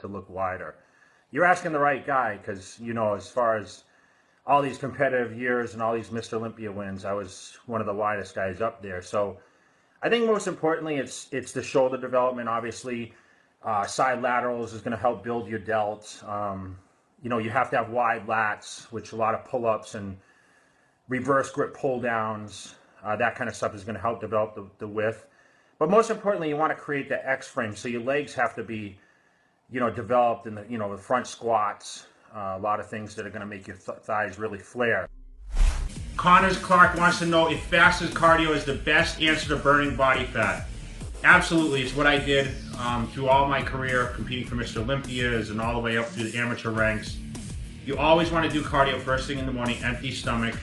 to look wider. You're asking the right guy because, you know, as far as all these competitive years and all these Mr. Olympia wins, I was one of the widest guys up there. So I think most importantly, it's the shoulder development. Obviously, side laterals is going to help build your delts. You know, you have to have wide lats, which a lot of pull-ups and reverse grip pull downs, that kind of stuff is going to help develop the width. But most importantly, you want to create the X frame. So your legs have to be, you know, developed in the, you know, the front squats, a lot of things that are going to make your thighs really flare. Connors Clark wants to know if fasted cardio is the best answer to burning body fat. Absolutely, it's what I did through all my career, competing for Mr. Olympias and all the way up through the amateur ranks. You always want to do cardio first thing in the morning, empty stomach.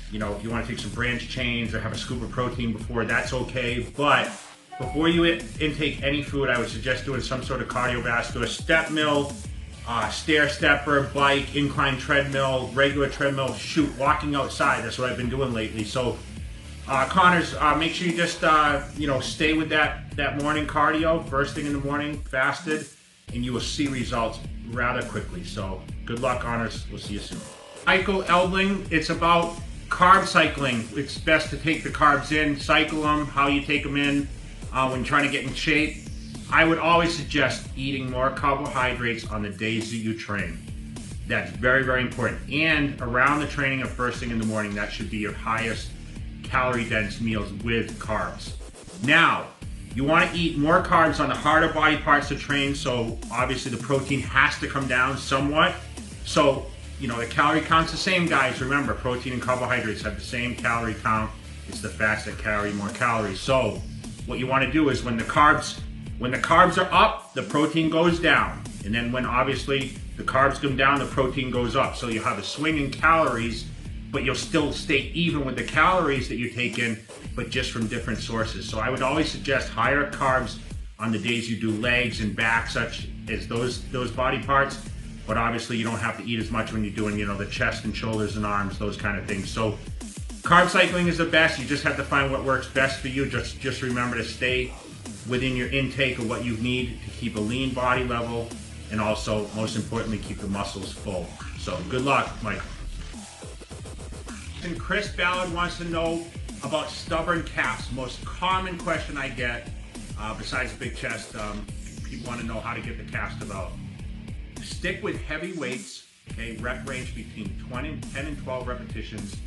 You know, if you want to take some branched chains or have a scoop of protein before, that's okay. But before you intake any food, I would suggest doing some sort of cardiovascular step mill, stair stepper, bike, incline treadmill, regular treadmill, shoot, walking outside. That's what I've been doing lately. So, Connors, make sure you just, you know, stay with that morning cardio, first thing in the morning, fasted, and you will see results rather quickly. So, good luck, Connors. We'll see you soon. Michael Eldling, it's about carb cycling. It's best to take the carbs in, cycle them, how you take them in when you're trying to get in shape. I would always suggest eating more carbohydrates on the days that you train. That's very, very important. And around the training of first thing in the morning, that should be your highest calorie dense meals with carbs. Now, you want to eat more carbs on the harder body parts to train, so obviously the protein has to come down somewhat. So, you know, the calorie count's the same, guys. Remember, protein and carbohydrates have the same calorie count. It's the fats that carry more calories. So, what you want to do is when the carbs are up, the protein goes down. And then when obviously the carbs come down, the protein goes up. So you have a swing in calories, but you'll still stay even with the calories that you take in, but just from different sources. So I would always suggest higher carbs on the days you do legs and back, such as those body parts. But obviously you don't have to eat as much when you're doing, you know, the chest and shoulders and arms, those kind of things. So carb cycling is the best. You just have to find what works best for you. Just remember to stay within your intake of what you need to keep a lean body level, and also, most importantly, keep the muscles full. So good luck, Mike. And Chris Ballard wants to know about stubborn calves. Most common question I get, besides big chest, people want to know how to get the calves developed. Stick with heavy weights, okay, rep range between 10 and 12 repetitions.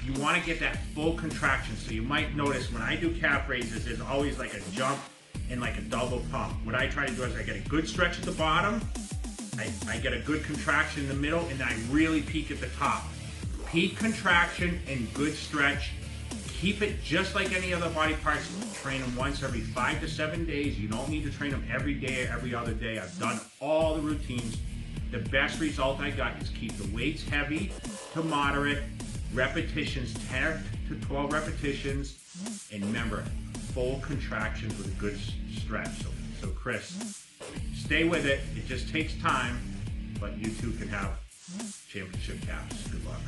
You want to get that full contraction. So you might notice when I do calf raises, there's always like a jump and like a double pump. What I try to do is I get a good stretch at the bottom, I get a good contraction in the middle, and then I really peak at the top. Peak contraction and good stretch. Keep it just like any other body parts. Train them once every 5 to 7 days. You don't need to train them every day or every other day. I've done all the routines. The best result I got is keep the weights heavy to moderate, repetitions, 10 to 12 repetitions, and remember, full contractions with a good stretch. So Chris, stay with it. It just takes time, but you too can have championship calves. Good luck.